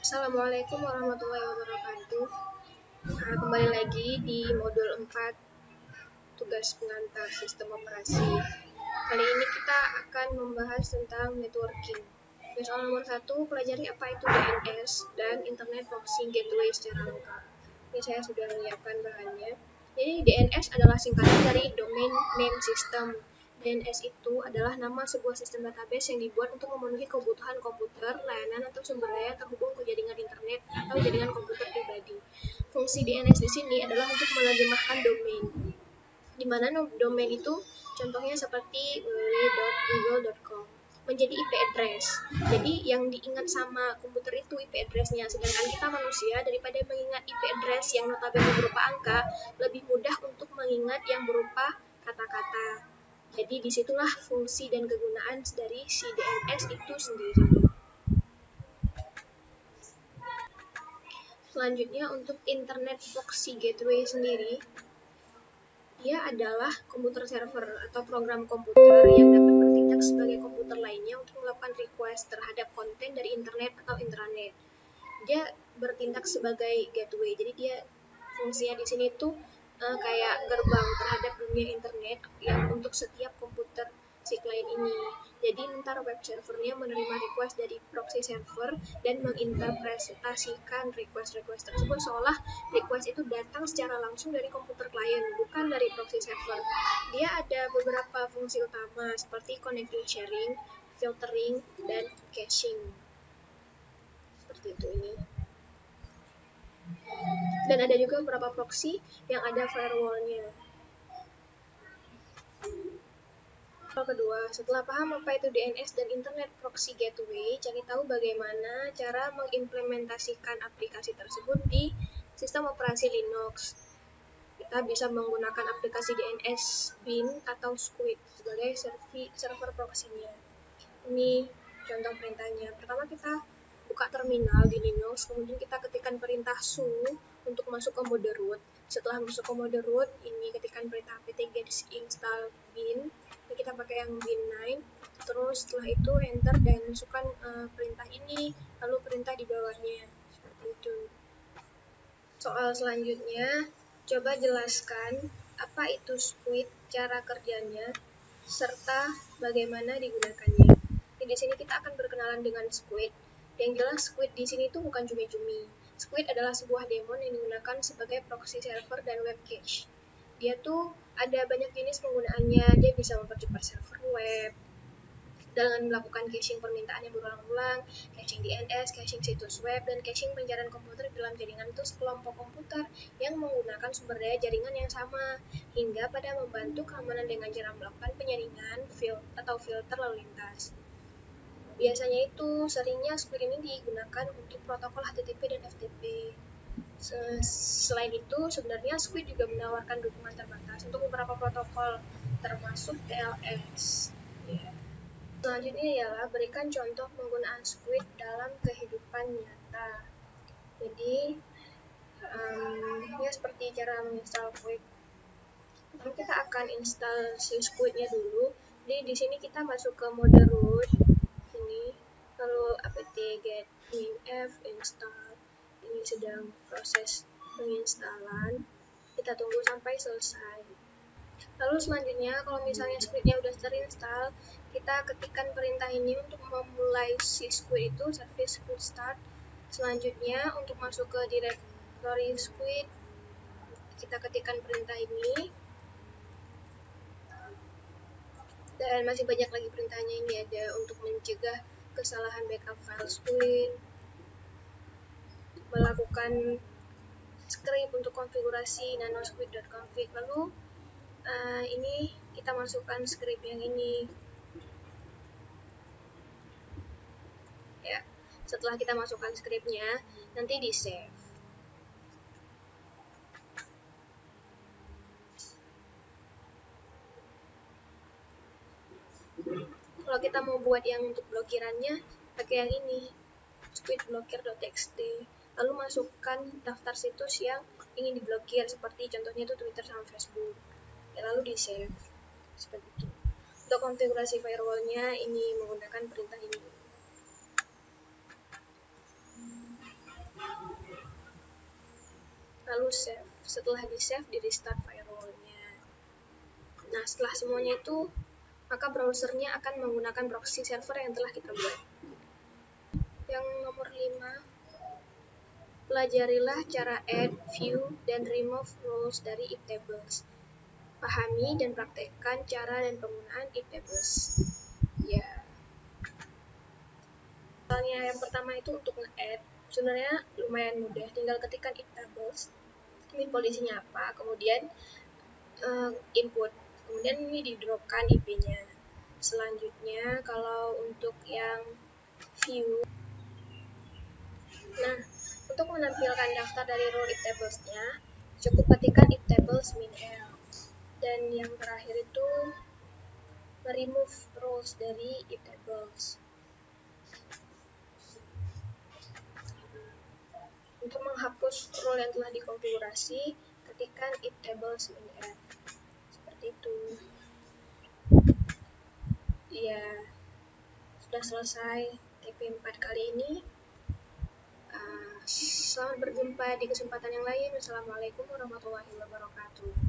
Assalamualaikum warahmatullahi wabarakatuh. Kembali lagi di modul 4 tugas pengantar sistem operasi. Kali ini kita akan membahas tentang networking. Soal nomor 1, pelajari apa itu DNS dan Internet Proxy Gateway secara lengkap. Ini saya sudah menyiapkan bahannya. Jadi DNS adalah singkatan dari Domain Name System. DNS itu adalah nama sebuah sistem database yang dibuat untuk memenuhi kebutuhan komputer, layanan, atau sumber daya terhubung ke jaringan internet atau jaringan komputer pribadi. Fungsi DNS di sini adalah untuk menerjemahkan domain, di mana domain itu contohnya seperti www.google.com menjadi IP address. Jadi yang diingat sama komputer itu IP address-nya, sedangkan kita manusia daripada mengingat IP address yang notabene berupa angka, lebih mudah untuk mengingat yang berupa kata-kata. Jadi disitulah fungsi dan kegunaan dari si DNS itu sendiri. Selanjutnya untuk Internet Proxy Gateway sendiri, dia adalah komputer server atau program komputer yang dapat bertindak sebagai komputer lainnya untuk melakukan request terhadap konten dari internet atau intranet. Dia bertindak sebagai gateway, jadi dia fungsinya di sini tuh kayak gerbang terhadap dunia internet yang untuk setiap komputer si klien ini. Jadi ntar web servernya menerima request dari proxy server dan menginterpretasikan request tersebut seolah request itu datang secara langsung dari komputer klien, bukan dari proxy server. Dia ada beberapa fungsi utama seperti connecting sharing, filtering, dan caching. Seperti itu ini. Dan ada juga beberapa proxy yang ada firewall-nya. Kedua, setelah paham apa itu DNS dan Internet Proxy Gateway, cari tahu bagaimana cara mengimplementasikan aplikasi tersebut di sistem operasi Linux. Kita bisa menggunakan aplikasi DNS Bin atau Squid sebagai server proxy-nya. Ini contoh perintahnya. Pertama kita buka terminal di Linux, kemudian kita ketikkan perintah su untuk masuk ke mode root. Setelah masuk ke mode root, ini ketikkan perintah apt-get install bin. Ini kita pakai yang bin9. Terus setelah itu enter dan masukkan perintah ini, lalu perintah di bawahnya. Seperti itu. Soal selanjutnya, coba jelaskan apa itu Squid, cara kerjanya, serta bagaimana digunakannya. Di sini kita akan berkenalan dengan Squid. Yang jelas Squid di sini tuh bukan cumi-cumi. Squid adalah sebuah daemon yang digunakan sebagai proxy server dan web cache. Dia tuh ada banyak jenis penggunaannya. Dia bisa mempercepat server web dengan melakukan caching permintaan yang berulang-ulang, caching DNS, caching situs web, dan caching pencarian komputer dalam jaringan itu sekelompok komputer yang menggunakan sumber daya jaringan yang sama, hingga pada membantu keamanan dengan cara melakukan penyaringan atau filter lalu lintas. Biasanya itu seringnya Squid ini digunakan untuk protokol HTTP dan FTP. Selain itu, sebenarnya Squid juga menawarkan dukungan terbatas untuk beberapa protokol, termasuk TLS. Selanjutnya ialah berikan contoh penggunaan Squid dalam kehidupan nyata. Jadi, ya seperti cara menginstal Squid. Pertama kita akan install si Squid-nya dulu. Jadi di sini kita masuk ke mode root. Sini, lalu apt-get minf install. Ini sedang proses penginstalan. Kita tunggu sampai selesai. Lalu selanjutnya, kalau misalnya Squid-nya udah terinstall, kita ketikkan perintah ini untuk memulai si Squid itu, service Squid start. Selanjutnya, untuk masuk ke directory Squid, kita ketikkan perintah ini. Dan masih banyak lagi perintahnya, ini ada untuk mencegah kesalahan backup file Squid, melakukan script untuk konfigurasi nanosquid.config. Lalu ini kita masukkan script yang ini. Ya, setelah kita masukkan scriptnya, nanti di save. Kalau kita mau buat yang untuk blokirannya, pakai yang ini, squidblocker.txt. Lalu masukkan daftar situs yang ingin diblokir, seperti contohnya itu Twitter sama Facebook. Ya, lalu di save. Seperti itu. Untuk konfigurasi firewall-nya, ini menggunakan perintah ini. lalu save. Setelah di save, di restart firewall-nya. Nah, setelah semuanya itu, maka browsernya akan menggunakan proxy server yang telah kita buat. Yang nomor 5, pelajarilah cara add, view, dan remove roles dari iptables. Pahami dan praktekkan cara dan penggunaan iptables. Ya. Misalnya yang pertama itu untuk nge-add, sebenarnya lumayan mudah, tinggal ketikkan iptables, ini polisinya apa, kemudian input, kemudian ini di-dropkan IP-nya. Selanjutnya kalau untuk yang view, nah untuk menampilkan daftar dari role iptables-nya, cukup ketikkan iptables -l. Dan yang terakhir itu remove roles dari iptables. Untuk menghapus role yang telah dikonfigurasi, ketikkan iptables -l. Seperti itu. Ya, sudah selesai TP4 kali ini. Selamat berjumpa di kesempatan yang lain. Wassalamualaikum warahmatullahi wabarakatuh.